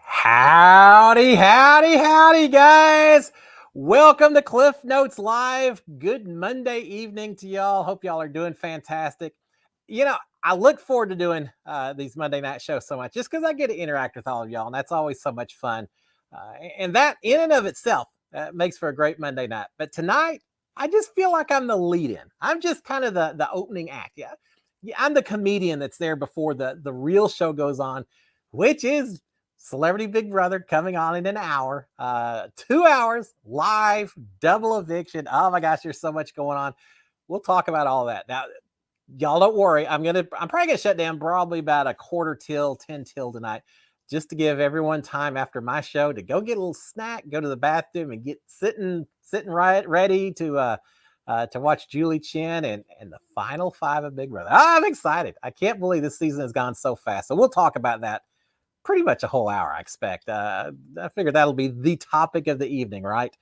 Howdy, guys. Welcome to Cliff Notes Live. Good Monday evening to y'all. Hope y'all are doing fantastic. I look forward to doing these Monday night shows so much just because I get to interact with all of y'all, and that's always so much fun. And that, in and of itself, makes for a great Monday night. But tonight, I just feel like I'm the lead in. I'm just kind of the opening act. Yeah, I'm the comedian that's there before the real show goes on, which is Celebrity Big Brother coming on in an hour. 2 hours live, double eviction. Oh my gosh, there's so much going on. We'll talk about all that. Now, y'all don't worry. I'm probably gonna shut down probably about a quarter till 10 till tonight, just to give everyone time after my show to go get a little snack, go to the bathroom, and get sitting right ready to watch Julie Chen and the final five of Big Brother. I'm excited. I can't believe this season has gone so fast. So we'll talk about that pretty much a whole hour, I expect. I figure that'll be the topic of the evening, right?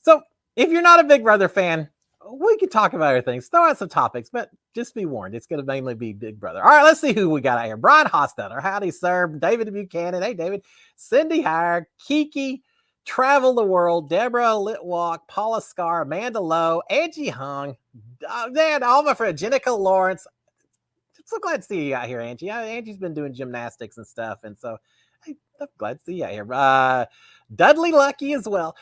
So if you're not a Big Brother fan, we can talk about other things, throw out some topics, but just be warned, it's going to mainly be Big Brother. All right, let's see who we got out here. Brian Hostetler, howdy, sir. David Buchanan, hey, David. Cindy Hire, Kiki, Travel the World, Deborah Litwalk, Paula Scar, Amanda Lowe, Angie Hung, man, all my friends, Jenica Lawrence. So glad to see you out here, Angie. Angie's been doing gymnastics and stuff, and so I'm glad to see you out here. Dudley Lucky as well.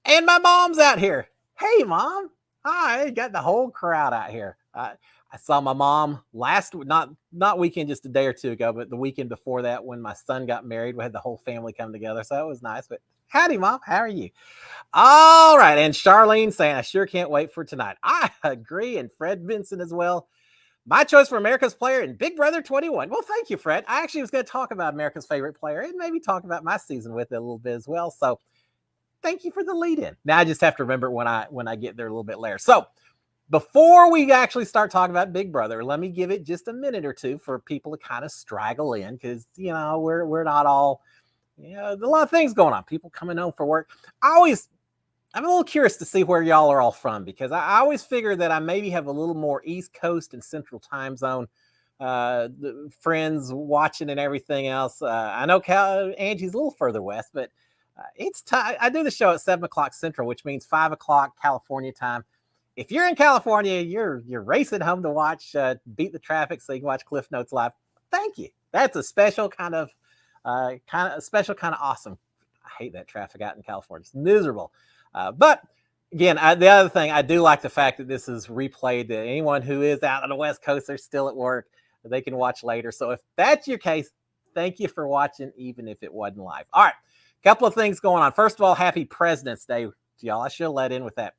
And my mom's out here. Hey, Mom. Hi, got the whole crowd out here. I saw my mom not weekend, just a day or two ago, but the weekend before that when my son got married. We had the whole family come together, so it was nice. But howdy, Mom. How are you? All right. And Charlene saying, I sure can't wait for tonight. I agree. And Fred Vincent as well. My choice for America's player in Big Brother 21. Well, thank you, Fred. I actually was going to talk about America's favorite player and maybe talk about my season with it a little bit as well. So thank you for the lead in. Now I just have to remember when I get there a little bit later. So before we actually start talking about Big Brother, let me give it just a minute or two for people to kind of straggle in, because we're not all, there's a lot of things going on. People coming home for work. I'm a little curious to see where y'all are all from, because I always figure that I maybe have a little more East Coast and Central Time Zone friends watching and everything else. I know Angie's a little further west, but it's time. I do the show at 7 o'clock Central, which means 5 o'clock California time. If you're in California, you're racing home to watch Beat the Traffic so you can watch Cliff Notes Live. Thank you. That's a special kind of awesome. I hate that traffic out in California. It's miserable. But again, the other thing, I do like the fact that this is replayed. To anyone who is out on the West Coast, they're still at work, they can watch later. So if that's your case, thank you for watching, even if it wasn't live. All right, a couple of things going on. First of all, happy President's Day to y'all. I should have let in with that.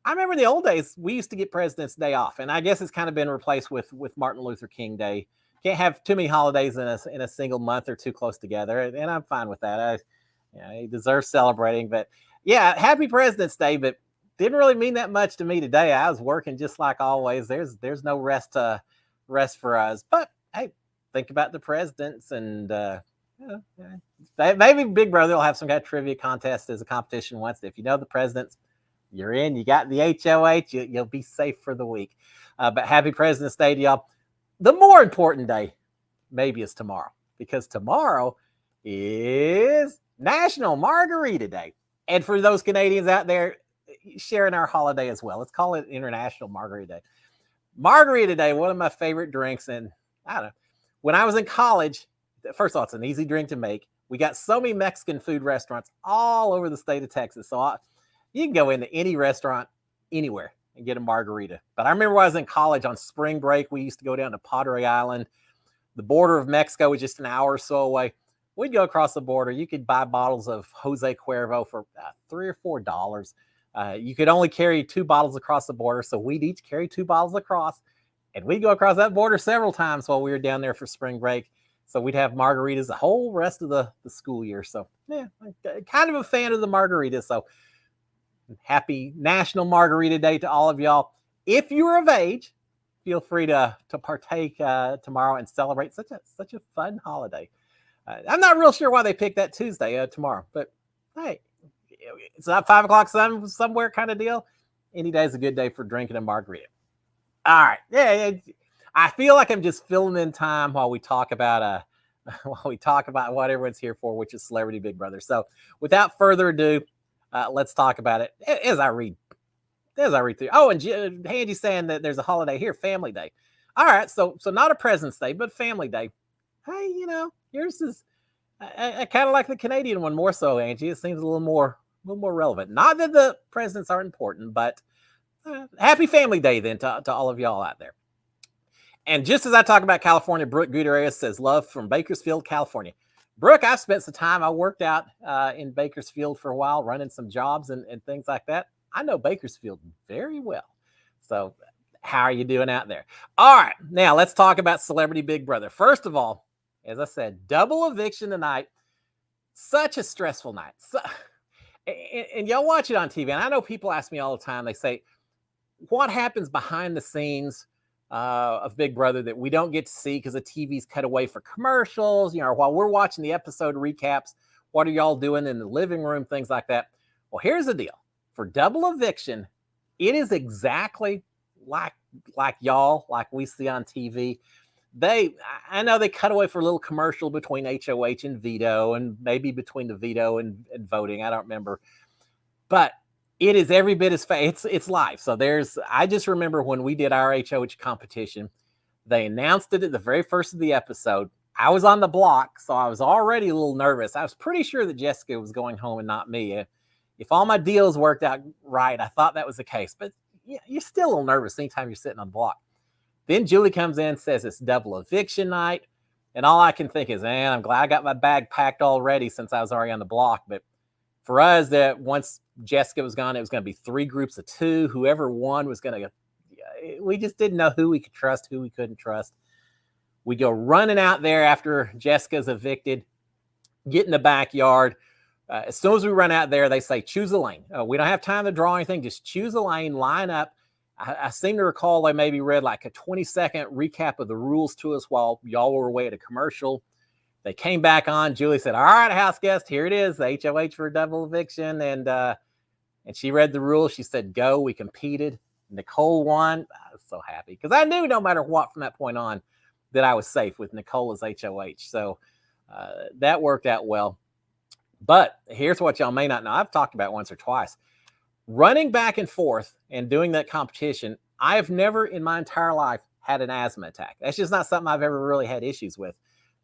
I remember in the old days, we used to get President's Day off, and I guess it's kind of been replaced with Martin Luther King Day. Can't have too many holidays in a single month or too close together, and I'm fine with that. He deserves celebrating, but yeah, happy President's Day, but didn't really mean that much to me today. I was working just like always. There's no rest for us. But hey, think about the presidents, and maybe Big Brother will have some kind of trivia contest as a competition once. If you know the presidents, you're in. You got the HOH. You'll be safe for the week. But happy President's Day to y'all. The more important day maybe is tomorrow, because tomorrow is National Margarita Day. And for those Canadians out there sharing our holiday as well, let's call it International Margarita Day. Margarita Day, one of my favorite drinks. And I don't know, when I was in college, first of all, it's an easy drink to make. We got so many Mexican food restaurants all over the state of Texas. So you can go into any restaurant anywhere and get a margarita. But I remember when I was in college on spring break, we used to go down to Padre Island. The border of Mexico was just an hour or so away. We'd go across the border. You could buy bottles of Jose Cuervo for $3 or $4. You could only carry 2 bottles across the border, so we'd each carry 2 bottles across, and we'd go across that border several times while we were down there for spring break. So we'd have margaritas the whole rest of the school year. So yeah, kind of a fan of the margarita. So happy National Margarita Day to all of y'all. If you're of age, feel free to partake tomorrow and celebrate such a fun holiday. I'm not real sure why they picked that Tuesday tomorrow, but hey, it's not 5 o'clock somewhere kind of deal. Any day is a good day for drinking a margarita. All right, yeah. I feel like I'm just filling in time while we talk about while we talk about what everyone's here for, which is Celebrity Big Brother. So without further ado, let's talk about it as I read through. Oh, and Andy's saying that there's a holiday here, Family Day. All right, so not a President's Day, but Family Day. Hey, yours is I kind of like the Canadian one more so, Angie. It seems a little more relevant. Not that the presidents aren't important, but happy Family Day then to all of y'all out there. And just as I talk about California, Brooke Gutierrez says, love from Bakersfield, California. Brooke, I've spent some time. I worked out in Bakersfield for a while, running some jobs and things like that. I know Bakersfield very well. So how are you doing out there? All right, now let's talk about Celebrity Big Brother. First of all, as I said, double eviction tonight. Such a stressful night. And y'all watch it on TV. And I know people ask me all the time, they say, what happens behind the scenes of Big Brother that we don't get to see because the TV's cut away for commercials, while we're watching the episode recaps, what are y'all doing in the living room, things like that. Well, here's the deal. For double eviction, it is exactly like y'all, like we see on TV. I know they cut away for a little commercial between HOH and veto, and maybe between the veto and voting. I don't remember. But it is every bit as fast. It's live. So I just remember when we did our HOH competition, they announced it at the very first of the episode. I was on the block, so I was already a little nervous. I was pretty sure that Jessica was going home and not me. If all my deals worked out right, I thought that was the case. But you're still a little nervous anytime you're sitting on the block. Then Julie comes in, says it's double eviction night. And all I can think is, man, I'm glad I got my bag packed already since I was already on the block. But for us, that once Jessica was gone, it was going to be 3 groups of 2. Whoever won was going to, we just didn't know who we could trust, who we couldn't trust. We go running out there after Jessica's evicted, get in the backyard. As soon as we run out there, they say, choose a lane. We don't have time to draw anything. Just choose a lane, line up. I seem to recall they maybe read like a 20-second recap of the rules to us while y'all were away at a commercial. They came back on. Julie said, all right, house guest, here it is, the HOH for double eviction. And she read the rules. She said, go. We competed. Nicole won. I was so happy because I knew no matter what from that point on that I was safe with Nicole as HOH. So that worked out well. But here's what y'all may not know. I've talked about it once or twice. Running back and forth and doing that competition, I have never in my entire life had an asthma attack. That's just not something I've ever really had issues with.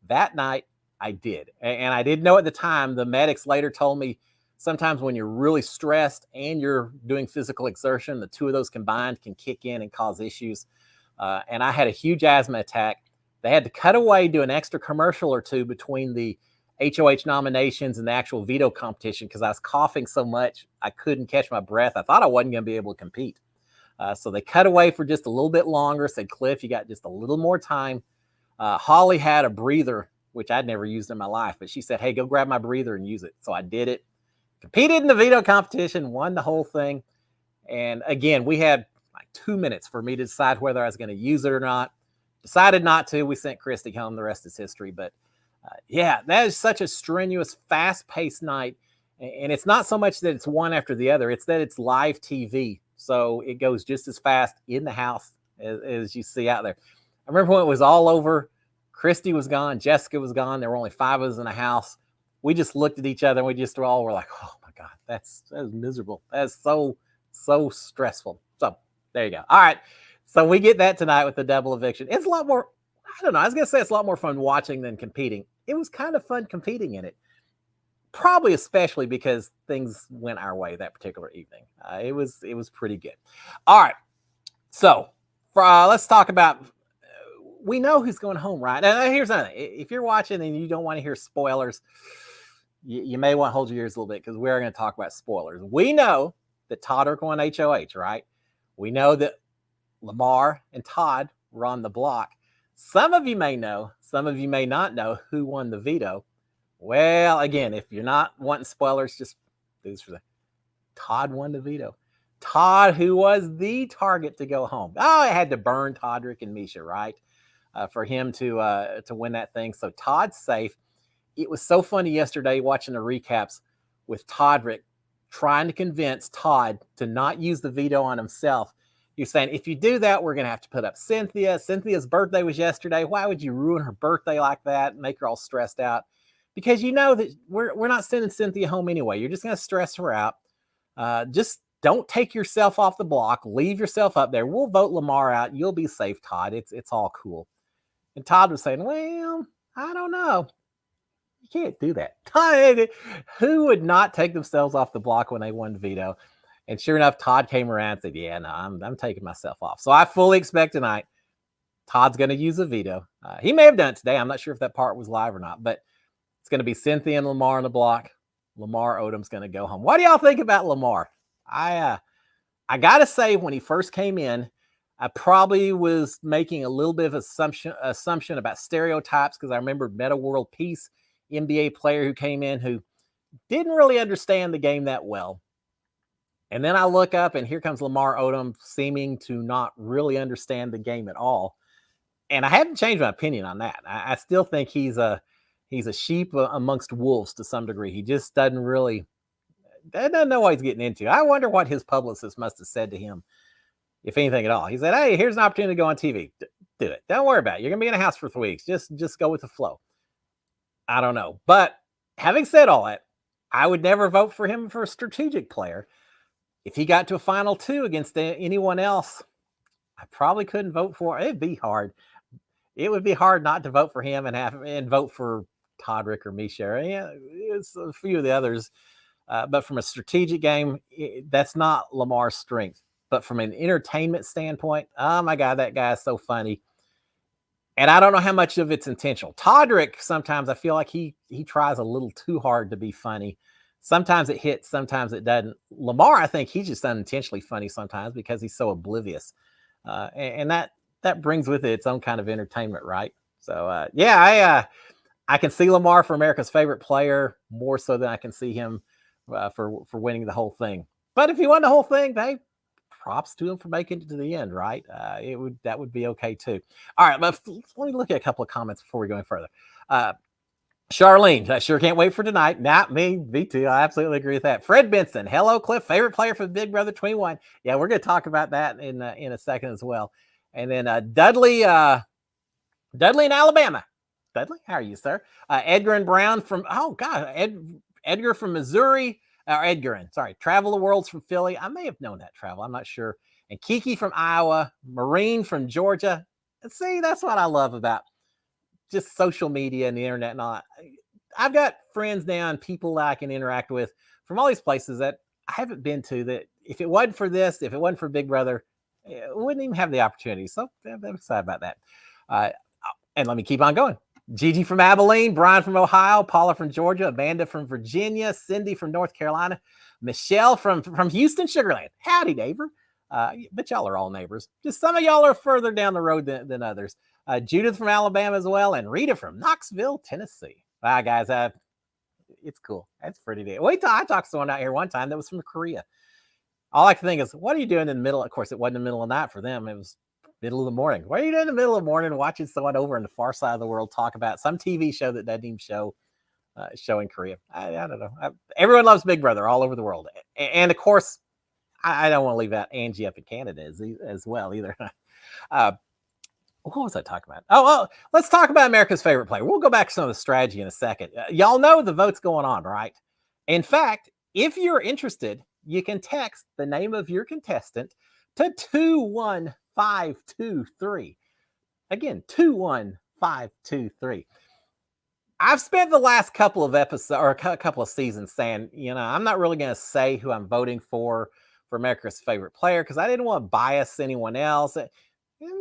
That night, I did. And I didn't know at the time. The medics later told me sometimes when you're really stressed and you're doing physical exertion, the two of those combined can kick in and cause issues. And I had a huge asthma attack. They had to cut away, do an extra commercial or two between the HOH nominations and the actual veto competition because I was coughing so much I couldn't catch my breath. I thought I wasn't going to be able to compete. So they cut away for just a little bit longer, said, Cliff, you got just a little more time. Holly had a breather, which I'd never used in my life, but she said, hey, go grab my breather and use it. So I did it, competed in the veto competition, won the whole thing. And again, we had like 2 minutes for me to decide whether I was going to use it or not. Decided not to. We sent Christy home. The rest is history. But yeah, that is such a strenuous, fast-paced night. And it's not so much that it's one after the other. It's that it's live TV. So it goes just as fast in the house as you see out there. I remember when it was all over, Christy was gone, Jessica was gone. There were only 5 of us in the house. We just looked at each other and we just all were like, oh my God, that was miserable. That's so stressful. So there you go. All right. So we get that tonight with the double eviction. It's a lot more, I don't know. I was going to say it's a lot more fun watching than competing. It was kind of fun competing in it. Probably especially because things went our way that particular evening. It was pretty good. All right. So let's talk about, we know who's going home, right? Now, here's another thing. If you're watching and you don't want to hear spoilers, you may want to hold your ears a little bit because we're going to talk about spoilers. We know that Todd are going HOH, right? We know that Lamar and Todd were on the block. Some of you may know, some of you may not know who won the veto. Well, again, if you're not wanting spoilers, just do this for the Todd won the veto. Todd, who was the target to go home. Oh, I had to burn Todrick and Misha, right? For him to win that thing. So Todd's safe. It was so funny yesterday watching the recaps with Todrick trying to convince Todd to not use the veto on himself You're saying, if you do that, we're going to have to put up Cynthia. Cynthia's birthday was yesterday. Why would you ruin her birthday like that and make her all stressed out? Because you know that we're not sending Cynthia home anyway. You're just going to stress her out. Just don't take yourself off the block. Leave yourself up there. We'll vote Lamar out. You'll be safe, Todd. It's all cool. And Todd was saying, well, I don't know. You can't do that. Todd, who would not take themselves off the block when they won veto? And sure enough, Todd came around and said, yeah, no, I'm taking myself off. So I fully expect tonight Todd's going to use a veto. He may have done it today. I'm not sure if that part was live or not, but it's going to be Cynthia and Lamar on the block. Lamar Odom's going to go home. What do y'all think about Lamar? I got to say, when he first came in, I probably was making a little bit of assumption about stereotypes, because I remember Meta World Peace, NBA player who came in who didn't really understand the game that well. And then I look up and here comes Lamar Odom, seeming to not really understand the game at all. And I haven't changed my opinion on that. I still think he's a sheep amongst wolves to some degree. He just doesn't know what he's getting into. I wonder what his publicist must have said to him, if anything at all. He said, hey, here's an opportunity to go on TV. Do it. Don't worry about it. You're going to be in a house for 3 weeks. Just go with the flow. I don't know. But having said all that, I would never vote for him for a strategic player. If he got to a final 2 against anyone else, I probably couldn't vote for him. It'd be hard. It would be hard not to vote for him and vote for Todrick or Misha. Yeah, it's a few of the others. But from a strategic game, that's not Lamar's strength. But from an entertainment standpoint, oh my God, that guy is so funny. And I don't know how much of it's intentional. Todrick, sometimes I feel like he tries a little too hard to be funny. Sometimes it hits, sometimes it doesn't. Lamar, I think he's just unintentionally funny sometimes because he's so oblivious. And that brings with it its own kind of entertainment, right? So, yeah, I can see Lamar for America's favorite player more so than I can see him for winning the whole thing. But if he won the whole thing, hey, props to him for making it to the end, right? That would be okay too. All right, let me look at a couple of comments before we go any further. Charlene, I sure can't wait for tonight. Me too. I absolutely agree with that. Fred Benson, hello, Cliff, favorite player for Big Brother 21. Yeah, we're going to talk about that in a second as well. And then Dudley in Alabama. Dudley, how are you, sir? Edgar and Brown from, Edgar from Missouri. Travel the World's from Philly. I may have known that Travel. I'm not sure. And Kiki from Iowa. Marine from Georgia. See, that's what I love about just social media and the internet and all that. I've got friends now and people that I can interact with from all these places that I haven't been to, that if it wasn't for this, if it wasn't for Big Brother, I wouldn't even have the opportunity. So I'm excited about that. And let me keep on going. Gigi from Abilene, Brian from Ohio, Paula from Georgia, Amanda from Virginia, Cindy from North Carolina, Michelle from Houston, Sugarland. Howdy, neighbor. But y'all are all neighbors. Just some of y'all are further down the road than others. Judith from Alabama as well, and Rita from Knoxville, Tennessee. Wow, guys, it's cool. That's pretty neat. Wait till I talked to someone out here one time that was from Korea. All I can think is, what are you doing in the middle? Of course, it wasn't the middle of the night for them. It was middle of the morning. What are you doing in the middle of the morning watching someone over in the far side of the world talk about some TV show that doesn't even show in Korea? I don't know. Everyone loves Big Brother all over the world. And of course, I don't want to leave out Angie up in Canada as well either. What was I talking about? Oh, let's talk about America's favorite player. We'll go back to some of the strategy in a second. Y'all know the vote's going on, right? In fact, if you're interested, you can text the name of your contestant to 21523. Again, 21523. I've spent the last couple of episodes or a couple of seasons saying, I'm not really going to say who I'm voting for America's favorite player because I didn't want to bias anyone else.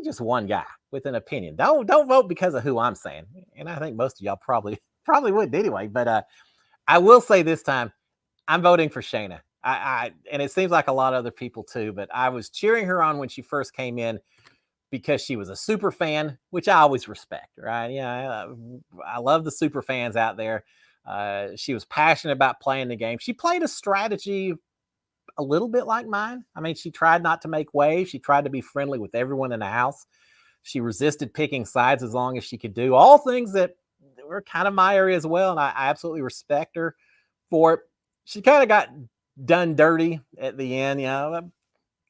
Just one guy with an opinion. Don't vote because of who I'm saying. And I think most of y'all probably wouldn't anyway. But I will say this time, I'm voting for Shayna. And it seems like a lot of other people too, but I was cheering her on when she first came in because she was a super fan, which I always respect, right? Yeah, I love the super fans out there. She was passionate about playing the game. She played a strategy a little bit like mine. I mean, she tried not to make waves. She tried to be friendly with everyone in the house. She resisted picking sides as long as she could do. All things that were kind of my area as well, and I absolutely respect her for it. She kind of got done dirty at the end,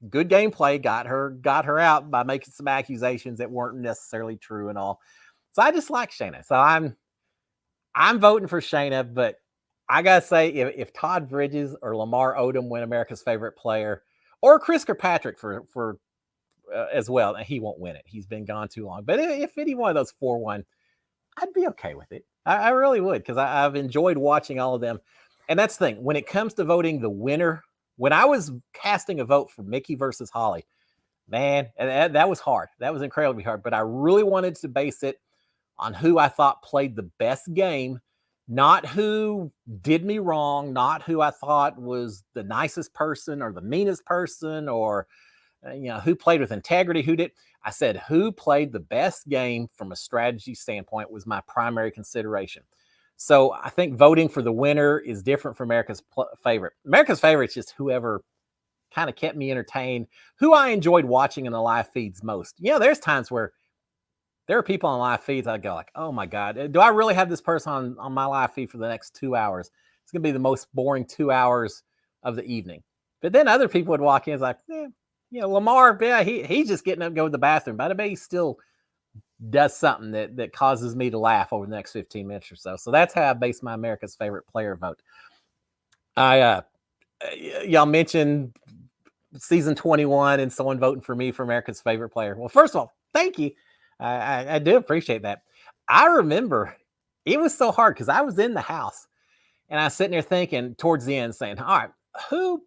good gameplay got her out by making some accusations that weren't necessarily true and all. So I just like Shayna. So I'm voting for Shayna, but I gotta say, if Todd Bridges or Lamar Odom win America's Favorite Player, or Chris Kirkpatrick for as well, and he won't win it. He's been gone too long. But if any one of those 4 won, I'd be okay with it. I really would, because I've enjoyed watching all of them. And that's the thing. When it comes to voting the winner, when I was casting a vote for Mickey versus Holly, man, that was hard. That was incredibly hard. But I really wanted to base it on who I thought played the best game, not who did me wrong, not who I thought was the nicest person or the meanest person, or who played with integrity, who did. I said who played the best game from a strategy standpoint was my primary consideration. So I think voting for the winner is different from America's favorite. America's favorite is just whoever kind of kept me entertained, who I enjoyed watching in the live feeds most. There's times where there are people on live feeds I go like, oh my God, do I really have this person on my live feed for the next 2 hours? It's going to be the most boring 2 hours of the evening. But then other people would walk in, it's like, Lamar, yeah, he's just getting up and go to the bathroom, but I bet he still does something that causes me to laugh over the next 15 minutes or so. So that's how I base my America's Favorite Player vote. Y'all mentioned season 21 and someone voting for me for America's Favorite Player. Well, first of all, thank you. I do appreciate that. I remember it was so hard because I was in the house and I was sitting there thinking towards the end, saying, all right, who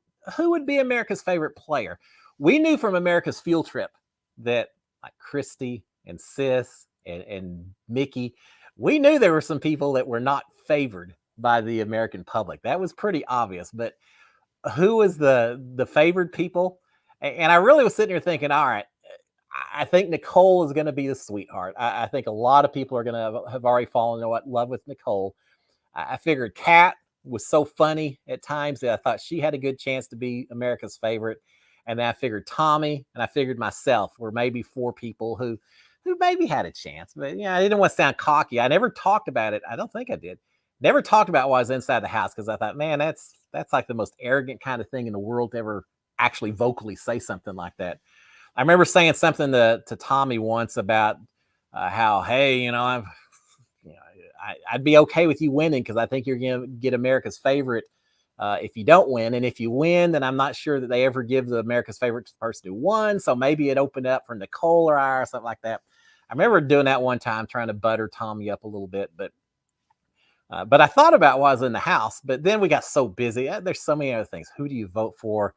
would be America's Favorite Player? We knew from America's Field Trip that like Christy and Sis and Mickey, we knew there were some people that were not favored by the American public. That was pretty obvious. But who was the favored people? And I really was sitting here thinking, all right, I think Nicole is going to be the sweetheart. I think a lot of people are going to have already fallen in love with Nicole. I figured Kat was so funny at times that I thought she had a good chance to be America's favorite. And then I figured Tommy and I figured myself were maybe 4 people who maybe had a chance. But I didn't want to sound cocky. I never talked about it. I don't think I did. Never talked about why I was inside the house, because I thought, man, that's like the most arrogant kind of thing in the world to ever actually vocally say something like that. I remember saying something to Tommy once about how, hey, I'd be okay with you winning because I think you're going to get America's favorite if you don't win. And if you win, then I'm not sure that they ever give the America's favorite to the person who won. So maybe it opened up for Nicole or I or something like that. I remember doing that one time, trying to butter Tommy up a little bit, but I thought about while I was in the house, but then we got so busy. There's so many other things. Who do you vote for?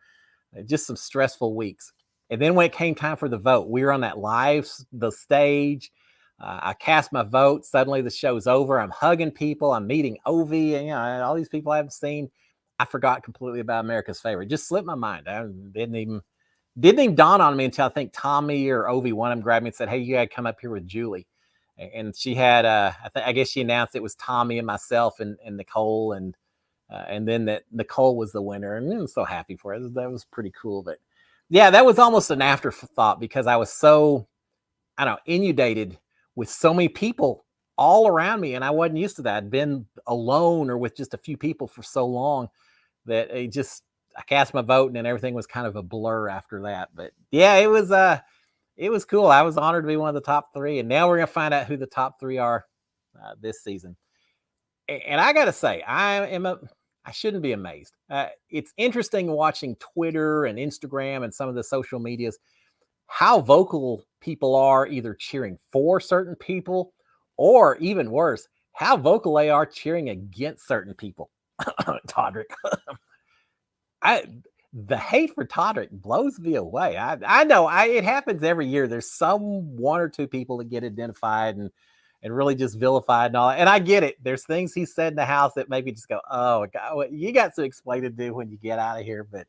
Just some stressful weeks. And then when it came time for the vote, we were on the stage. I cast my vote. Suddenly the show's over. I'm hugging people. I'm meeting Ovi and all these people I haven't seen. I forgot completely about America's Favorite. Just slipped my mind. I didn't even dawn on me until I think Tommy or Ovi, one of them, grabbed me and said, hey, you got to come up here with Julie. And she had, I guess she announced it was Tommy and myself and Nicole, and then that Nicole was the winner. And I was so happy for it. That was pretty cool. But yeah, that was almost an afterthought because I was so, inundated with so many people all around me. And I wasn't used to that. I'd been alone or with just a few people for so long that I cast my vote and then everything was kind of a blur after that. But yeah, it was cool. I was honored to be one of the top 3. And now we're going to find out who the top 3 are this season. And I got to say, I shouldn't be amazed. It's interesting watching Twitter and Instagram and some of the social medias, how vocal people are either cheering for certain people or even worse, how vocal they are cheering against certain people. Todrick. The hate for Todrick blows me away. I know it happens every year. There's some 1 or 2 people that get identified and really just vilified and all that. And I get it. There's things he said in the house that maybe just go, oh God, you got some explaining to do when you get out of here. But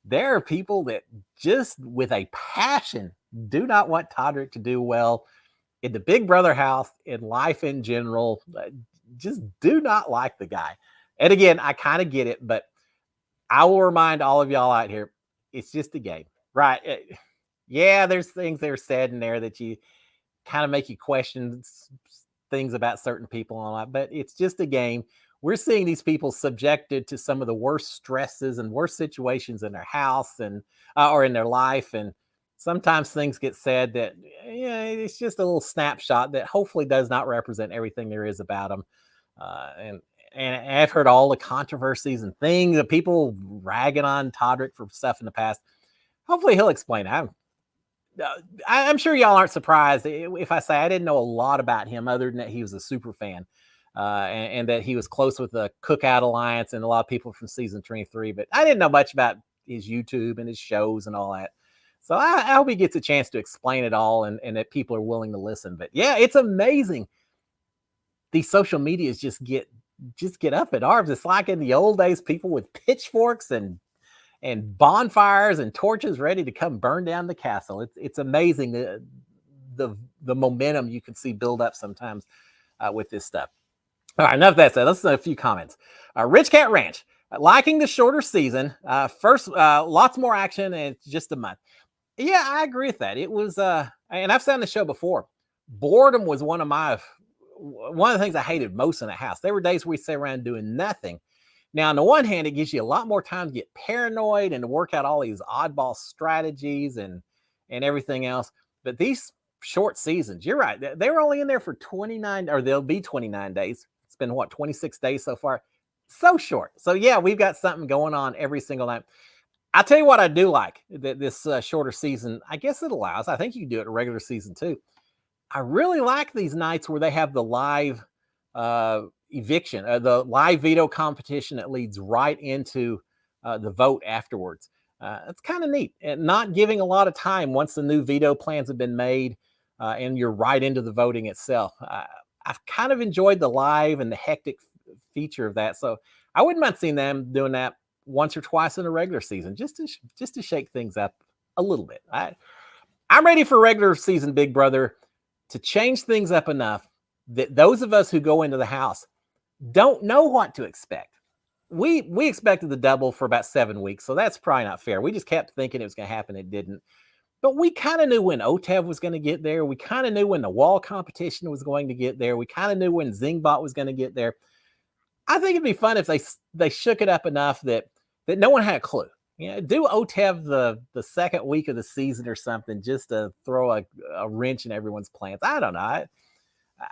there are people that just with a passion do not want Todrick to do well in the Big Brother house, in life in general. Just do not like the guy. And again, I kind of get it, but I will remind all of y'all out here, it's just a game, right? Yeah, there's things that are said in there that you kind of make you question things about certain people and all that, but it's just a game. we're seeing these people subjected to some of the worst stresses and worst situations in their house and or in their life. And sometimes things get said that it's just a little snapshot that hopefully does not represent everything there is about them. And I've heard all the controversies and things that people ragging on Todrick for stuff in the past. Hopefully he'll explain it. I'm sure y'all aren't surprised if I say I didn't know a lot about him other than that he was a super fan and that he was close with the Cookout Alliance and a lot of people from season 23. But I didn't know much about his YouTube and his shows and all that. So I hope he gets a chance to explain it all and that people are willing to listen. But yeah, it's amazing. These social medias just get up in arms. It's like in the old days, people with pitchforks and bonfires and torches ready to come burn down the castle. It's amazing the momentum you can see build up sometimes with this stuff. All right, enough of that said. Let's do a few comments. Rich Cat Ranch, liking the shorter season. First, lots more action and just a month. Yeah, I agree with that. It was, and I've said on the show before, boredom was one of the things I hated most in the house. There were days where we sat around doing nothing. Now, on the one hand, it gives you a lot more time to get paranoid and to work out all these oddball strategies and everything else. But these short seasons, you're right. They were only in there for 29, or they'll be 29 days. It's been, 26 days so far? So short. So, yeah, we've got something going on every single night. I'll tell you what I do like, that this shorter season, I guess it allows. I think you can do it in regular season, too. I really like these nights where they have the live eviction, the live veto competition that leads right into the vote afterwards. It's kind of neat, and not giving a lot of time once the new veto plans have been made and you're right into the voting itself. I've kind of enjoyed the live and the hectic feature of that. So I wouldn't mind seeing them doing that once or twice in a regular season, just to shake things up a little bit. I'm ready for regular season Big Brother to change things up enough that those of us who go into the house don't know what to expect. We expected the double for about 7 weeks, so that's probably not fair. We just kept thinking it was going to happen. It didn't. But we kind of knew when OTEV was going to get there. We kind of knew when the wall competition was going to get there. We kind of knew when Zingbot was going to get there. I think it'd be fun if they shook it up enough that no one had a clue. Do OTEV the second week of the season or something, just to throw a wrench in everyone's plans. I don't know.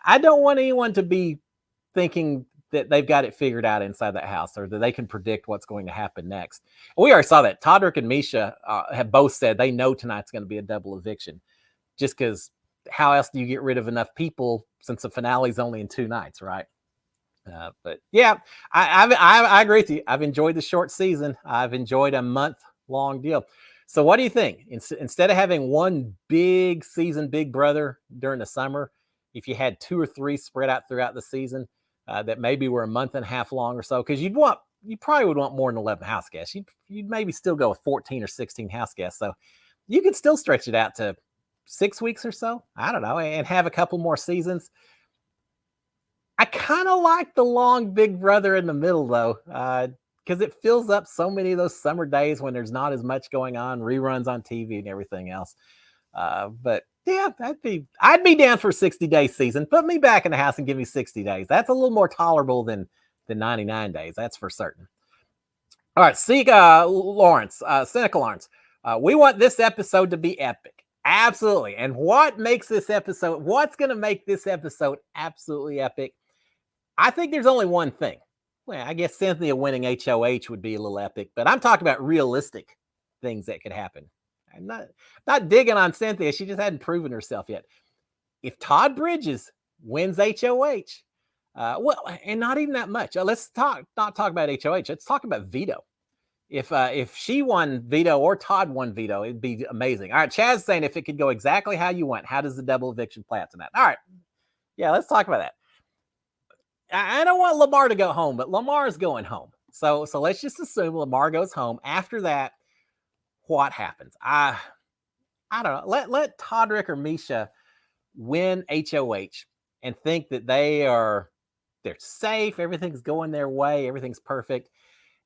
I don't want anyone to be thinking that they've got it figured out inside that house or that they can predict what's going to happen next. We already saw that. Todrick and Misha have both said they know tonight's going to be a double eviction, just because how else do you get rid of enough people since the finale is only in 2 nights, right? But yeah, I agree with you. I've enjoyed the short season. I've enjoyed a month-long deal. So what do you think? Instead of having one big season Big Brother during the summer, if you had 2 or 3 spread out throughout the season that maybe were a month and a half long or so, because you probably would want more than 11 house guests. You'd maybe still go with 14 or 16 house guests. So you could still stretch it out to 6 weeks or so. I don't know, and have a couple more seasons. I kind of like the long Big Brother in the middle, though, because it fills up so many of those summer days when there's not as much going on, reruns on TV and everything else. But yeah, I'd be down for a 60-day season. Put me back in the house and give me 60 days. That's a little more tolerable than 99 days. That's for certain. All right, Seneca Lawrence. We want this episode to be epic. Absolutely. And what makes this episode, what's going to make this episode absolutely epic? I think there's only one thing. Well, I guess Cynthia winning HOH would be a little epic, but I'm talking about realistic things that could happen. I'm not digging on Cynthia. She just hadn't proven herself yet. If Todd Bridges wins HOH, well, and not even that much. Let's not talk about HOH. Let's talk about veto. If she won veto or Todd won veto, it'd be amazing. All right, Chad's saying if it could go exactly how you want, how does the double eviction play out tonight? All right, yeah, let's talk about that. I don't want Lamar to go home, but Lamar is going home. So let's just assume Lamar goes home. After that, what happens? I don't know. Let Todrick or Misha win HOH and think that they're safe. Everything's going their way. Everything's perfect.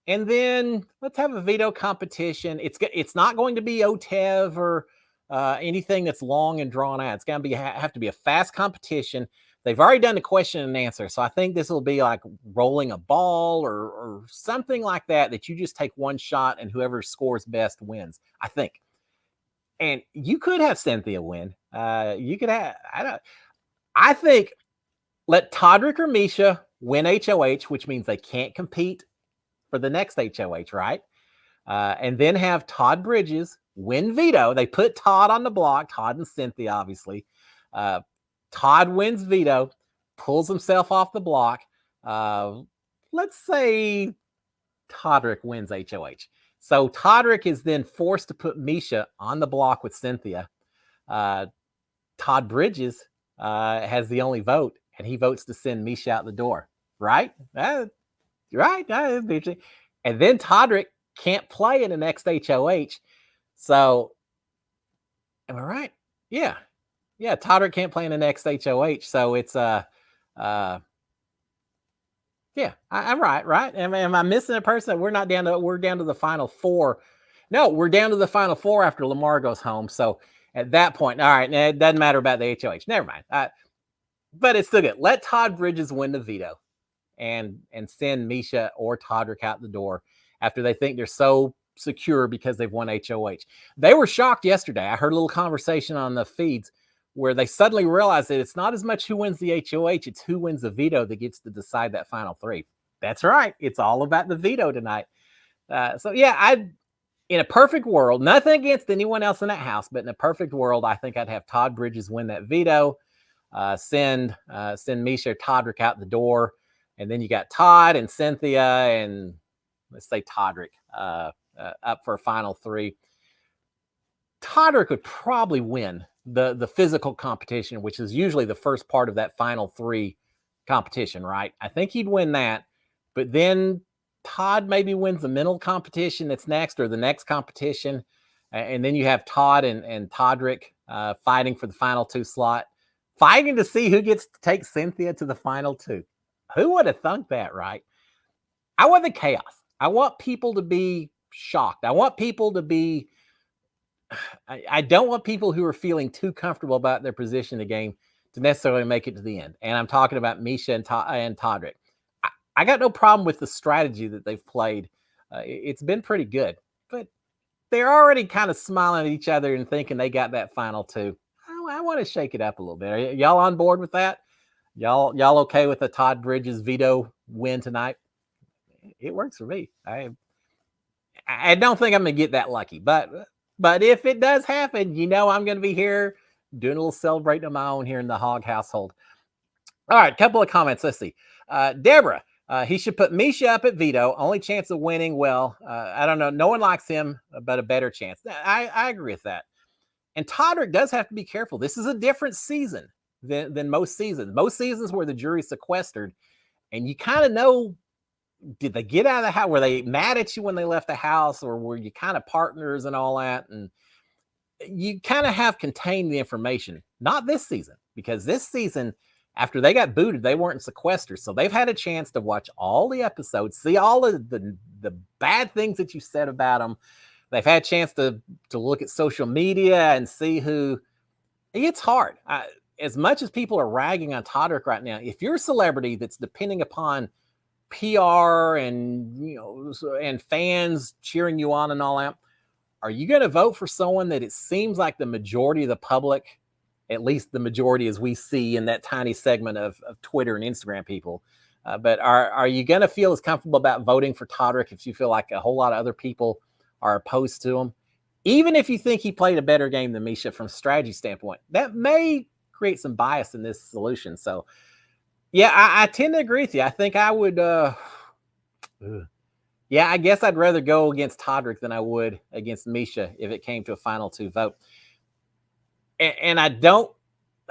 And then let's have a veto competition. It's not going to be OTEV or anything that's long and drawn out. It's going to have to be a fast competition. They've already done the question and answer. So I think this will be like rolling a ball or something like that, that you just take one shot and whoever scores best wins, I think. And you could have Cynthia win. You could have, I think let Todrick or Misha win HOH, which means they can't compete for the next HOH, right? And then have Todd Bridges win veto. They put Todd on the block, Todd and Cynthia, obviously. Todd wins veto, pulls himself off the block. Let's say Todrick wins HOH. So Todrick is then forced to put Misha on the block with Cynthia. Todd Bridges has the only vote, and he votes to send Misha out the door. Right? Right? And then Todrick can't play in the next HOH. So, am I right? Yeah. Yeah, Todrick can't play in the next HOH. So it's yeah, I'm right? Am I missing a person? We're down to the final four. No, we're down to the final four after Lamar goes home. So at that point, all right, it doesn't matter about the HOH. Never mind. But it's still good. Let Todd Bridges win the veto and send Misha or Todrick out the door after they think they're so secure because they've won HOH. They were shocked yesterday. I heard a little conversation on the feeds where they suddenly realized that it's not as much who wins the HOH, it's who wins the veto that gets to decide that final three. That's right. It's all about the veto tonight. So yeah, in a perfect world, nothing against anyone else in that house, but in a perfect world, I think I'd have Todd Bridges win that veto, send Misha or Todrick out the door, and then you got Todd and Cynthia and let's say Todrick up for a final three. Todrick would probably win the physical competition, which is usually the first part of that final three competition, right? I think he'd win that, but then Todd maybe wins the mental competition that's next or the next competition. And then you have Todd and Todrick fighting for the final two slot, fighting to see who gets to take Cynthia to the final two. Who would have thunk that, right? I want the chaos. I want people to be shocked. I want people to be I don't want people who are feeling too comfortable about their position in the game to necessarily make it to the end. And I'm talking about Misha and Todrick. I got no problem with the strategy that they've played. It's been pretty good, but they're already kind of smiling at each other and thinking they got that final two. I want to shake it up a little bit. Are y'all on board with that? Y'all okay with the Todd Bridges veto win tonight? It works for me. I don't think I'm gonna get that lucky, but if it does happen, I'm gonna be here doing a little celebrating of my own here in the Hog household. All right, couple of comments. Let's see. Deborah, he should put Misha up at veto. Only chance of winning. Well, I don't know. No one likes him, but a better chance. I agree with that. And Todrick does have to be careful. This is a different season than most seasons. Most seasons where the jury's sequestered, and you kind of know, did they get out of the house? Were they mad at you when they left the house, or were you kind of partners and all that? And you kind of have contained the information. Not this season, because this season, after they got booted, they weren't sequestered. So they've had a chance to watch all the episodes, see all of the bad things that you said about them. They've had a chance to look at social media and see who. It's hard. As much as people are ragging on Todrick right now, if you're a celebrity that's depending upon PR and and fans cheering you on and all that, are you going to vote for someone that it seems like the majority of the public, at least the majority as we see in that tiny segment of Twitter and Instagram people, but are you going to feel as comfortable about voting for Todrick if you feel like a whole lot of other people are opposed to him, even if you think he played a better game than Misha from a strategy standpoint? That may create some bias in this solution. So yeah, I tend to agree with you. I think I would yeah, I guess I'd rather go against Todrick than I would against Misha if it came to a final two vote. And I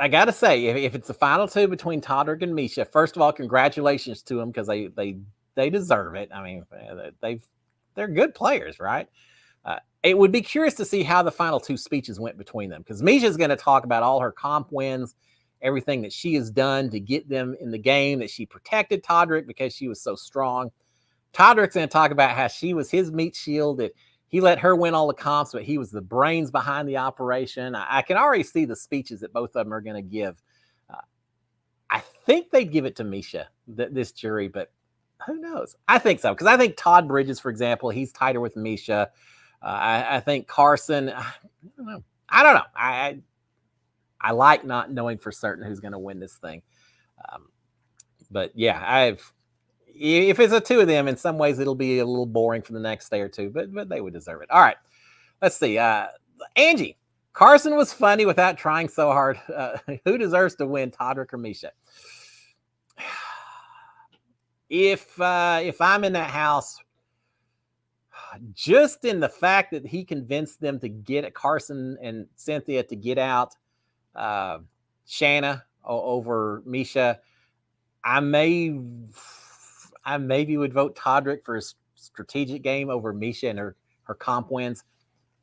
gotta say, if it's a final two between Todrick and Misha, first of all, congratulations to them, because they deserve it. I mean, they're good players, right? It would be curious to see how the final two speeches went between them, because Misha's going to talk about all her comp wins, everything that she has done to get them in the game, that she protected Todrick because she was so strong. Todrick's going to talk about how she was his meat shield, that he let her win all the comps, but he was the brains behind the operation. I can already see the speeches that both of them are going to give. I think they'd give it to Misha, this jury, but who knows? I think so, because I think Todd Bridges, for example, he's tighter with Misha. I think Carson, I don't know. I like not knowing for certain who's going to win this thing. But yeah, if it's a two of them, in some ways it'll be a little boring for the next day or two, but they would deserve it. All right, let's see. Angie, Carson was funny without trying so hard. Who deserves to win, Todrick or Misha? If I'm in that house, just in the fact that he convinced them to get at Carson and Cynthia to get out Shanna over Misha, I maybe would vote Todrick for his strategic game over Misha and her comp wins.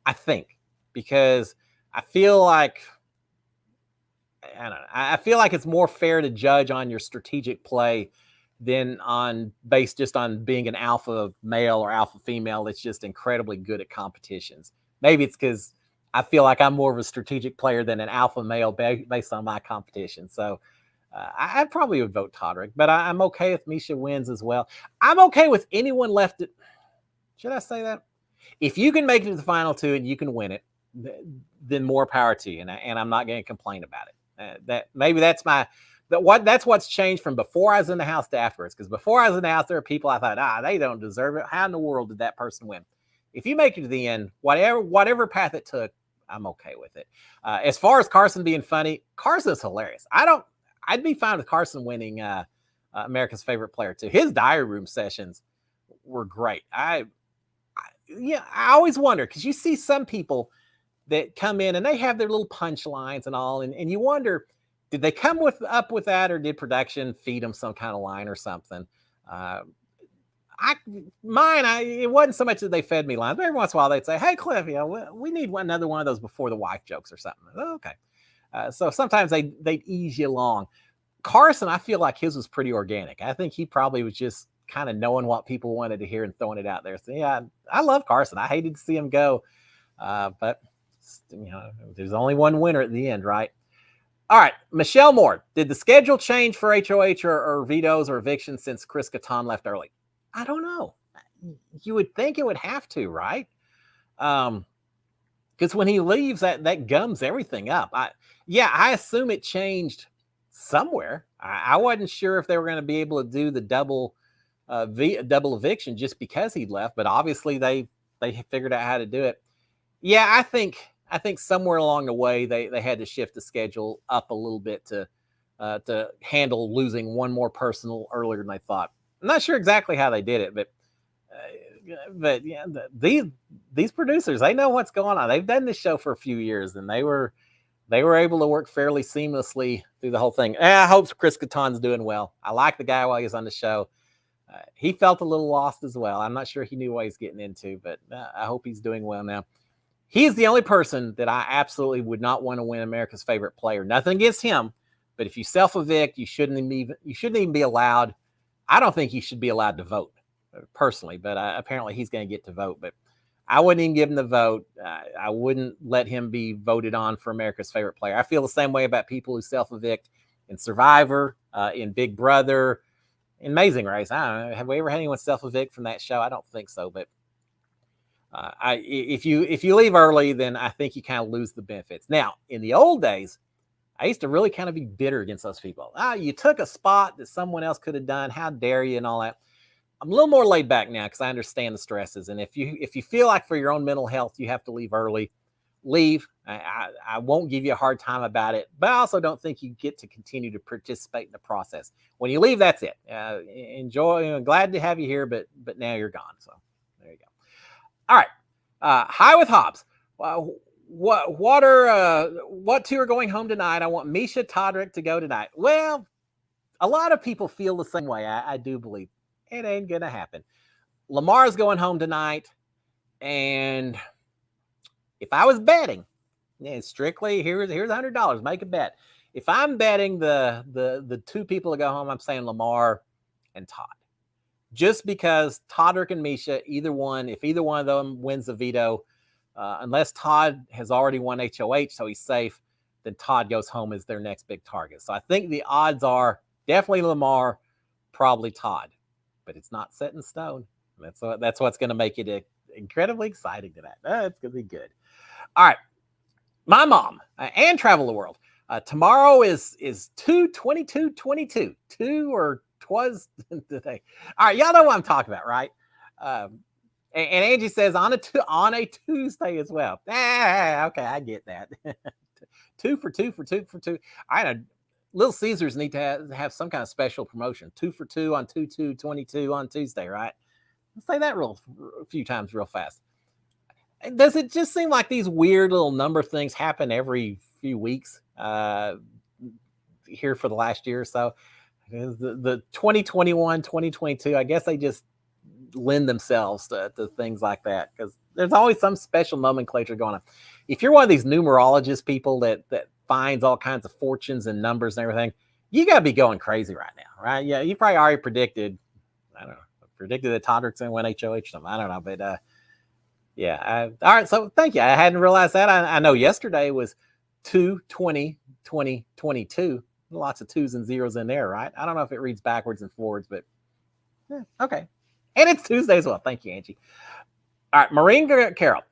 I think, because I feel like it's more fair to judge on your strategic play than on based just on being an alpha male or alpha female that's just incredibly good at competitions. Maybe it's because I feel like I'm more of a strategic player than an alpha male based on my competition. So I probably would vote Todrick, but I'm okay if Misha wins as well. I'm okay with anyone left. Should I say that? If you can make it to the final two and you can win it, then more power to you, and I'm not going to complain about it. That's what's changed from before I was in the house to afterwards. Because before I was in the house, there were people I thought, they don't deserve it. How in the world did that person win? If you make it to the end, whatever path it took, I'm okay with it. As far as Carson being funny, Carson's hilarious. I'd be fine with Carson winning America's Favorite Player too. His diary room sessions were great. I always wonder, because you see some people that come in and they have their little punchlines and all, and you wonder, did they come up with that, or did production feed them some kind of line or something? It wasn't so much that they fed me lines, but every once in a while they'd say, "Hey, Cliff, we need another one of those before the wife jokes or something." Oh, okay. So sometimes they'd ease you along. Carson, I feel like his was pretty organic. I think he probably was just kind of knowing what people wanted to hear and throwing it out there. So yeah, I love Carson. I hated to see him go, but there's only one winner at the end, right? All right, Michelle Moore. Did the schedule change for HOH or vetoes or evictions since Chris Kattan left early? I don't know. You would think it would have to, right? Because when he leaves, that gums everything up. I assume it changed somewhere. I wasn't sure if they were going to be able to do the double eviction just because he left, but obviously they figured out how to do it. Yeah, I think somewhere along the way they had to shift the schedule up a little bit to handle losing one more person earlier than they thought. I'm not sure exactly how they did it, but yeah, these producers, they know what's going on. They've done this show for a few years, and they were able to work fairly seamlessly through the whole thing. I hope Chris Kattan's doing well. I like the guy while he was on the show. He felt a little lost as well. I'm not sure he knew what he's getting into, but I hope he's doing well now. He's the only person that I absolutely would not want to win America's Favorite Player. Nothing against him, but if you self-evict, you shouldn't even be allowed. I don't think you should be allowed to vote personally, but apparently he's going to get to vote. But I wouldn't even give him the vote. I wouldn't let him be voted on for America's Favorite Player. I feel the same way about people who self-evict in Survivor, in Big Brother, in Amazing Race. I don't know. Have we ever had anyone self-evict from that show? I don't think so, but if you leave early, then I think you kind of lose the benefits. Now, in the old days, I used to really kind of be bitter against those people. You took a spot that someone else could have done. How dare you, and all that. I'm a little more laid back now because I understand the stresses. And if you feel like for your own mental health you have to leave early, leave. I won't give you a hard time about it, but I also don't think you get to continue to participate in the process. When you leave, that's it. Enjoy. Glad to have you here, but now you're gone. So there you go. All right. High with Hobbs. What two are going home tonight? I want Misha Todrick to go tonight. Well, a lot of people feel the same way. I do believe it ain't gonna happen. Lamar's going home tonight, and if I was betting, strictly here's $100. Make a bet. If I'm betting the two people that go home, I'm saying Lamar and Todd. Just because Todrick and Misha, if either one of them wins the veto, unless Todd has already won HOH, so he's safe, then Todd goes home as their next big target. So I think the odds are definitely Lamar, probably Todd, but it's not set in stone. That's what's going to make it incredibly exciting to that. It's going to be good. All right. My mom and Travel the World. Tomorrow is 2/22/22. 2 or twas today. All right, y'all know what I'm talking about, right? And Angie says on a Tuesday as well. Okay, I get that. 2 for 2 for 2 for 2. I know Little Caesars need to have some kind of special promotion. 2 for 2 on 2/2/22 on Tuesday, right? Let's say that a few times real fast. Does it just seem like these weird little number things happen every few weeks here for the last year or so? The 2021, 2022, I guess they just lend themselves to things like that because there's always some special nomenclature going on. If you're one of these numerologist people that finds all kinds of fortunes and numbers and everything, you got to be going crazy right now, right? Yeah, you probably already predicted that Todrick's going to win HOH or something. I don't know, but yeah. All right, so thank you. I hadn't realized that. I know yesterday was 2/20/2022. Lots of 2s and 0s in there, right? I don't know if it reads backwards and forwards, but okay. And it's Tuesday as well. Thank you, Angie. All right, Maureen Carroll.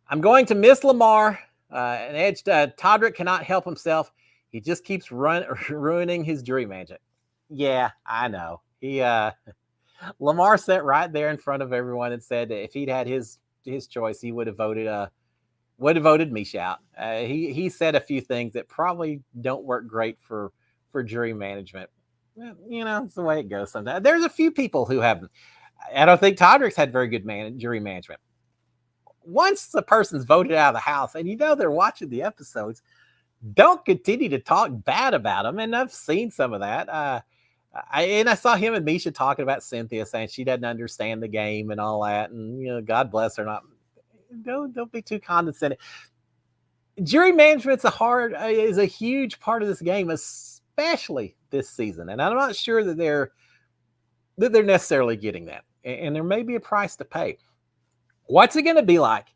I'm going to miss Lamar. And Edge Todrick cannot help himself. He just keeps ruining his jury management. Yeah, I know. Lamar sat right there in front of everyone and said that if he'd had his choice, he would have voted Misha out. He said a few things that probably don't work great for jury management. It's the way it goes sometimes. There's a few people who haven't. I don't think Todrick's had very good jury management. Once the person's voted out of the house and they're watching the episodes, don't continue to talk bad about them. And I've seen some of that. I saw him and Misha talking about Cynthia, saying she doesn't understand the game and all that. And, God bless her. Don't be too condescending. Jury management's is a huge part of this game, especially this season. And I'm not sure that they're necessarily getting that. And there may be a price to pay. What's it going to be like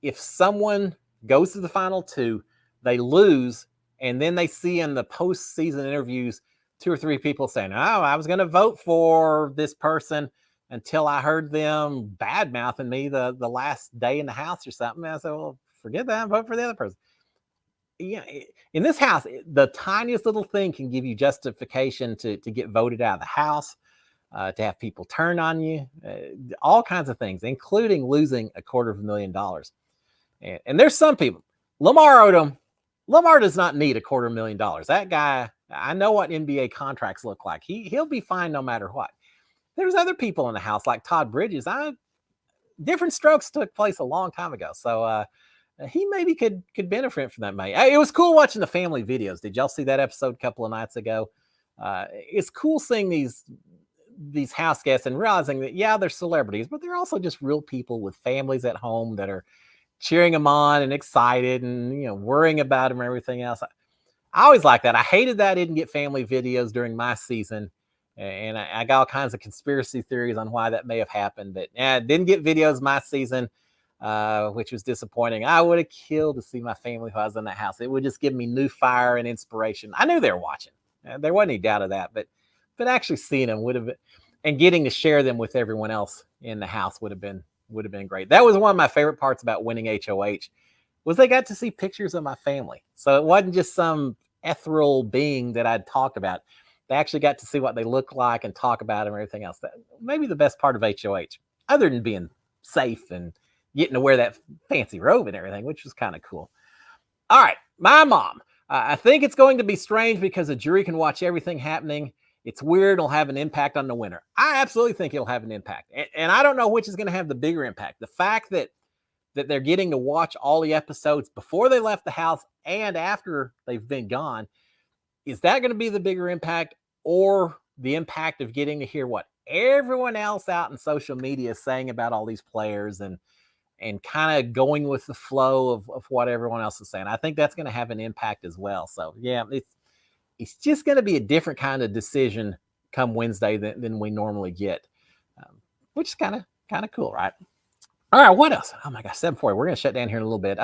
if someone goes to the final 2, they lose, and then they see in the postseason interviews 2 or 3 people saying, "Oh, I was going to vote for this person until I heard them bad mouthing me the last day in the house or something." And I said, "Well, forget that. Vote for the other person." Yeah, in this house, the tiniest little thing can give you justification to get voted out of the house. To have people turn on you, all kinds of things, including losing $250,000. And there's some people. Lamar Odom does not need $250,000. That guy, I know what NBA contracts look like. He'll be fine no matter what. There's other people in the house like Todd Bridges. Different strokes took place a long time ago, so he maybe could benefit from that money. It was cool watching the family videos. Did y'all see that episode a couple of nights ago? It's cool seeing these house guests and realizing that, they're celebrities, but they're also just real people with families at home that are cheering them on and excited and, worrying about them and everything else. I always like that. I hated that I didn't get family videos during my season. And I got all kinds of conspiracy theories on why that may have happened, but didn't get videos my season, which was disappointing. I would have killed to see my family who I was in that house. It would just give me new fire and inspiration. I knew they were watching. There wasn't any doubt of that, but actually seeing them would have been, and getting to share them with everyone else in the house would have been great. That was one of my favorite parts about winning HOH, was they got to see pictures of my family. So it wasn't just some ethereal being that I'd talked about. They actually got to see what they look like and talk about them and everything else. That maybe the best part of HOH, other than being safe and getting to wear that fancy robe and everything, which was kind of cool. All right, my mom. I think it's going to be strange because a jury can watch everything happening. It's weird. It'll have an impact on the winner. I absolutely think it'll have an impact. And I don't know which is going to have the bigger impact. The fact that they're getting to watch all the episodes before they left the house and after they've been gone, is that going to be the bigger impact, or the impact of getting to hear what everyone else out in social media is saying about all these players and kind of going with the flow of what everyone else is saying? I think that's going to have an impact as well. So yeah, it's just going to be a different kind of decision come Wednesday than we normally get, which is kind of cool, right? All right, what else? Oh my gosh, 7:40. We're going to shut down here in a little bit.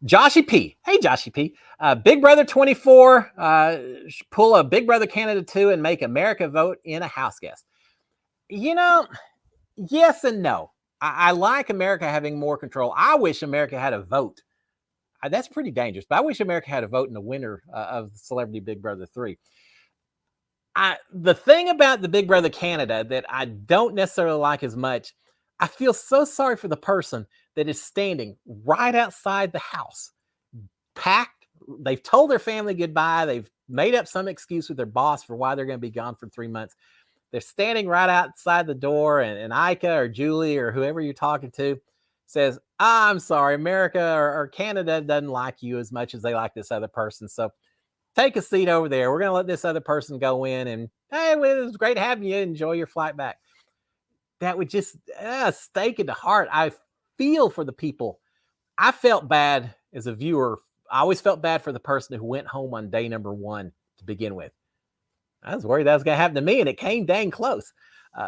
Joshy P. Hey, Joshy P. Big Brother 24, pull a Big Brother Canada 2 and make America vote in a house guest. You know, yes and no. I like America having more control. I wish America had a vote. That's pretty dangerous, but I wish America had a vote in the winner of Celebrity Big Brother 3. The thing about the Big Brother Canada that I don't necessarily like as much, I feel so sorry for the person that is standing right outside the house, packed. They've told their family goodbye. They've made up some excuse with their boss for why they're going to be gone for 3 months. They're standing right outside the door, and Ika or Julie or whoever you're talking to says, I'm sorry, America or Canada doesn't like you as much as they like this other person. So take a seat over there. We're going to let this other person go in, and hey, well, it was great having you. Enjoy your flight back. That would just stake in the heart. I feel for the people. I felt bad as a viewer. I always felt bad for the person who went home on day number 1 to begin with. I was worried that was going to happen to me, and it came dang close.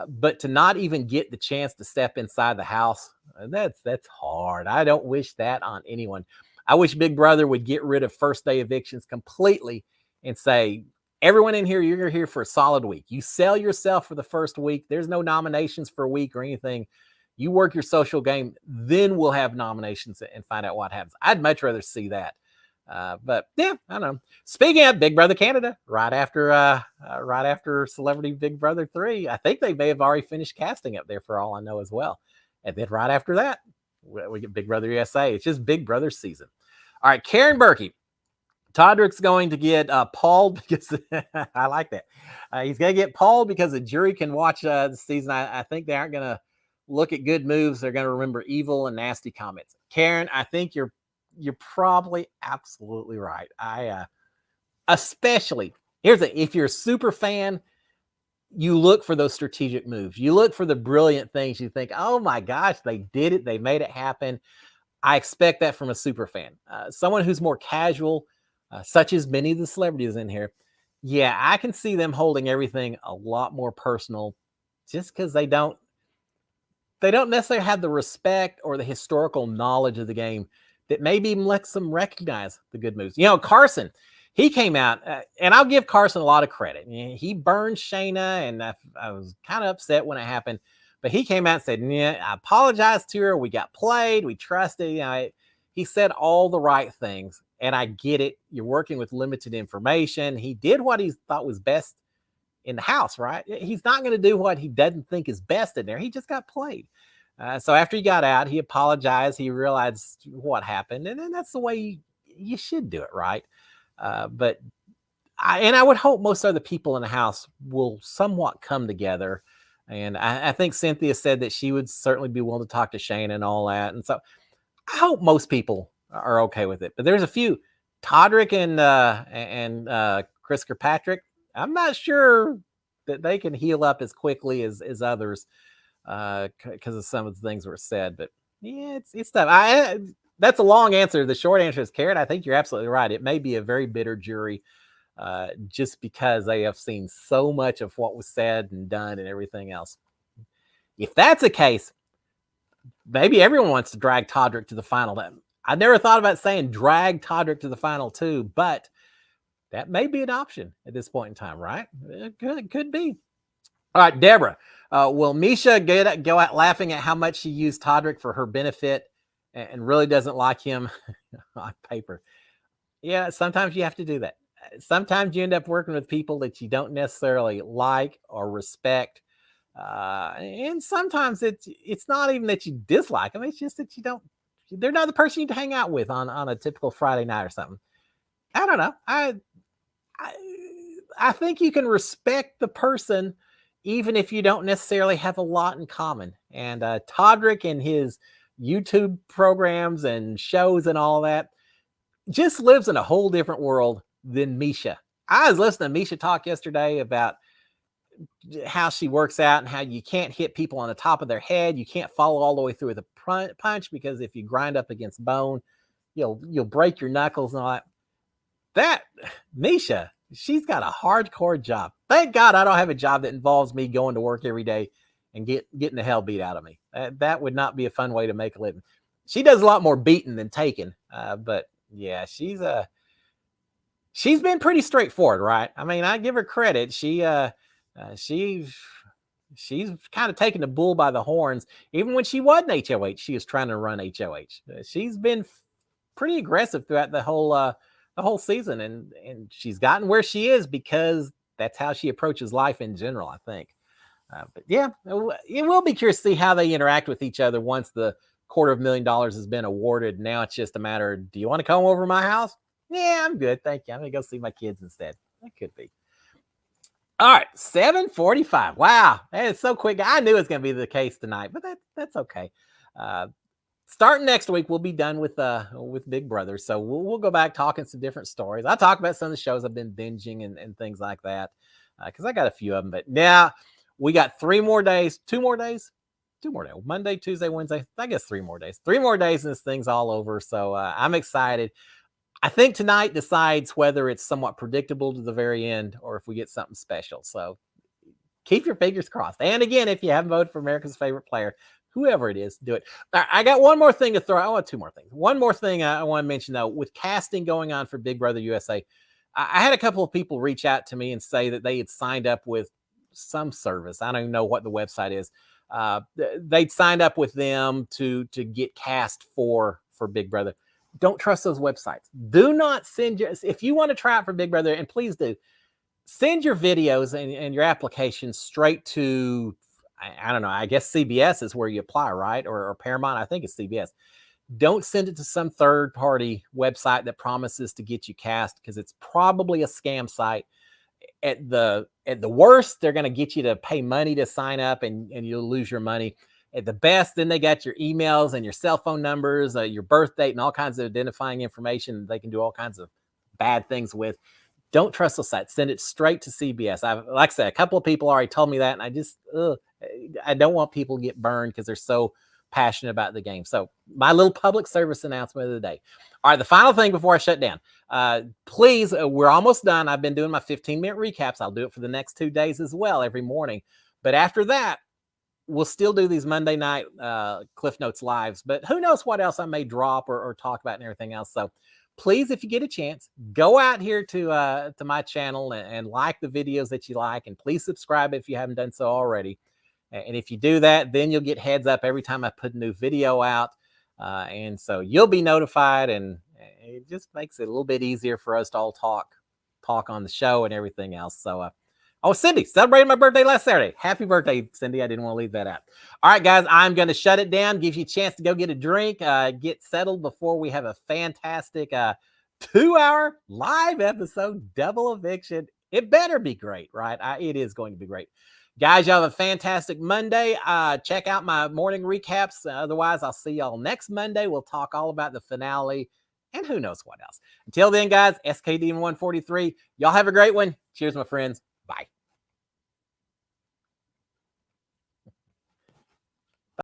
But to not even get the chance to step inside the house, that's hard. I don't wish that on anyone. I wish Big Brother would get rid of first day evictions completely and say, everyone in here, you're here for a solid week. You sell yourself for the first week. There's no nominations for a week or anything. You work your social game, then we'll have nominations and find out what happens. I'd much rather see that. But yeah, I don't know. Speaking of Big Brother Canada, right after Celebrity Big Brother 3, I think they may have already finished casting up there for all I know as well. And then right after that, we get Big Brother USA. It's just Big Brother season. All right, Karen Berkey. Todrick's going to get palled because I like that. He's going to get palled because the jury can watch the season. I think they aren't going to look at good moves. They're going to remember evil and nasty comments. Karen, I think you're probably absolutely right. Especially if you're a super fan, you look for those strategic moves. You look for the brilliant things. You think, oh my gosh, they did it. They made it happen. I expect that from a super fan. Someone who's more casual, such as many of the celebrities in here. Yeah, I can see them holding everything a lot more personal just because they don't necessarily have the respect or the historical knowledge of the game that maybe even lets them recognize the good moves. Carson, he came out, and I'll give Carson a lot of credit. He burned Shayna, and I was kind of upset when it happened. But he came out and said, yeah, I apologize to her. We got played. We trusted. He said all the right things, and I get it. You're working with limited information. He did what he thought was best in the house, right? He's not going to do what he doesn't think is best in there. He just got played. So after he got out, he apologized. He realized what happened, and then that's the way you should do it, right? But I would hope most other people in the house will somewhat come together. And I think Cynthia said that she would certainly be willing to talk to Shane and all that. And so I hope most people are okay with it. But there's a few, Todrick and Chris Kirkpatrick. I'm not sure that they can heal up as quickly as others because of some of the things that were said. But yeah, it's tough. That's a long answer. The short answer is, Karen, I think you're absolutely right. It may be a very bitter jury just because they have seen so much of what was said and done and everything else. If that's the case, maybe everyone wants to drag Todrick to the final. I never thought about saying drag Todrick to the final too, but that may be an option at this point in time, right? It could be. All right, Deborah. Will Misha go out laughing at how much she used Todrick for her benefit and really doesn't like him on paper? Yeah, sometimes you have to do that. Sometimes you end up working with people that you don't necessarily like or respect. And sometimes it's not even that you dislike them. It's just that they're not the person you need to hang out with on a typical Friday night or something. I don't know. I think you can respect the person even if you don't necessarily have a lot in common. And Todrick and his YouTube programs and shows and all that just lives in a whole different world than Misha. I was listening to Misha talk yesterday about how she works out and how you can't hit people on the top of their head. You can't follow all the way through with a punch because if you grind up against bone, you'll break your knuckles and all that. That Misha, she's got a hardcore job. Thank God I don't have a job that involves me going to work every day and getting the hell beat out of me. That would not be a fun way to make a living. she does a lot more beating than taking. But yeah, she's been pretty straightforward, right? I mean, I give her credit. She's kind of taken the bull by the horns. Even when she wasn't HOH, she was trying to run HOH. She's been pretty aggressive throughout the whole season, and she's gotten where she is because that's how she approaches life in general, I think. But yeah, it will be curious to see how they interact with each other once the $250,000 has been awarded. Now it's just a matter of, do you want to come over to my house? Yeah, I'm good. Thank you. I'm going to go see my kids instead. That could be. All right, 7:45. Wow, that is so quick. I knew it was going to be the case tonight, but that's okay. Starting next week, we'll be done with Big Brother, so we'll go back talking some different stories. I'll talk about some of the shows I've been binging and things like that, because I got a few of them. But now we got 2 more days, Monday, Tuesday, Wednesday. I guess 3 more days. 3 more days, and this thing's all over. So I'm excited. I think tonight decides whether it's somewhat predictable to the very end or if we get something special. So keep your fingers crossed. And again, if you haven't voted for America's favorite player, whoever it is, do it. Right, I got one more thing to throw. I want 2 more things. One more thing I want to mention, though, with casting going on for Big Brother USA, I had a couple of people reach out to me and say that they had signed up with some service. I don't even know what the website is. They'd signed up with them to get cast for Big Brother. Don't trust those websites. Do not send if you want to try out for Big Brother, and please do, send your videos and your applications straight to, I don't know, I guess CBS is where you apply, right? Or Paramount, I think it's CBS. Don't send it to some third-party website that promises to get you cast, because it's probably a scam site. At the worst, they're going to get you to pay money to sign up, and you'll lose your money. At the best, then they got your emails and your cell phone numbers, your birth date, and all kinds of identifying information they can do all kinds of bad things with. Don't trust those sites. Send it straight to CBS. Like I said, a couple of people already told me that, and I don't want people to get burned because they're so passionate about the game. So my little public service announcement of the day. All right, the final thing before I shut down. Please, we're almost done. I've been doing my 15-minute recaps. I'll do it for the next 2 days as well, every morning. But after that, we'll still do these Monday night Cliff Notes lives, but who knows what else I may drop or talk about and everything else. So please, if you get a chance, go out here to my channel and like the videos that you like, and please subscribe if you haven't done so already. And if you do that, then you'll get heads up every time I put a new video out. And so you'll be notified, and it just makes it a little bit easier for us to all talk on the show and everything else. So, oh, Cindy celebrated my birthday last Saturday. Happy birthday, Cindy. I didn't want to leave that out. All right, guys, I'm going to shut it down, give you a chance to go get a drink, get settled before we have a fantastic 2-hour live episode, Double Eviction. It better be great, right? It is going to be great. Guys, y'all have a fantastic Monday. Check out my morning recaps. Otherwise, I'll see y'all next Monday. We'll talk all about the finale and who knows what else. Until then, guys, SKD143, y'all have a great one. Cheers, my friends. Bye.